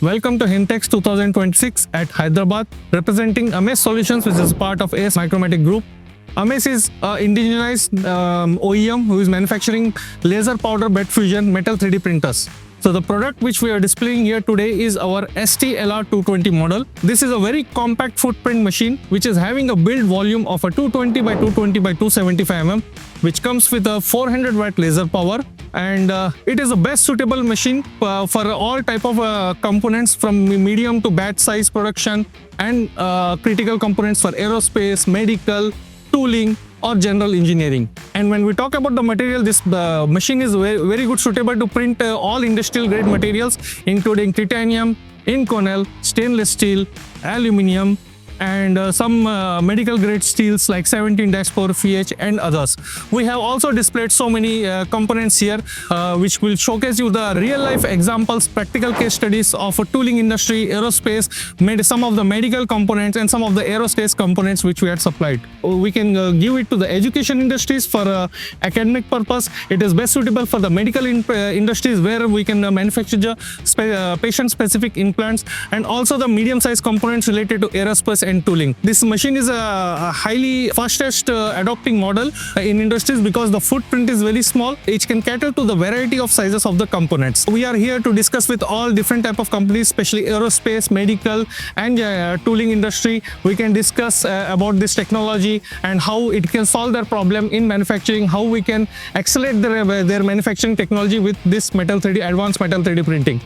Welcome to Hintex 2026 at Hyderabad, representing Amace Solutions, which is part of AS Micromatic Group. Amace is an indigenous OEM who is manufacturing laser powder bed fusion metal 3D printers. So the product which we are displaying here today is our STLR 220 model. This is a very compact footprint machine which is having a build volume of a 220 by 220 by 275 mm, which comes with a 400 watt laser power, and it is the best suitable machine for all type of components from medium to batch size production and critical components for aerospace, medical, tooling or general engineering. And when we talk about the material, this machine is very good suitable to print all industrial grade materials including titanium, Inconel, stainless steel, aluminium, and some medical grade steels like 17-4 FH and others. We have also displayed so many components here which will showcase you the real life examples, practical case studies of a tooling industry, aerospace, some of the medical components and some of the aerospace components which we had supplied. We can give it to the education industries for academic purpose. It is best suitable for the medical industries where we can manufacture patient specific implants, and also the medium sized components related to aerospace and tooling. This machine is a highly fastest adopting model in industries because the footprint is very small. It can cater to the variety of sizes of the components. We are here to discuss with all different type of companies, especially aerospace, medical and tooling industry. We can discuss about this technology and how it can solve their problem in manufacturing, how we can accelerate their manufacturing technology with this advanced metal 3D printing.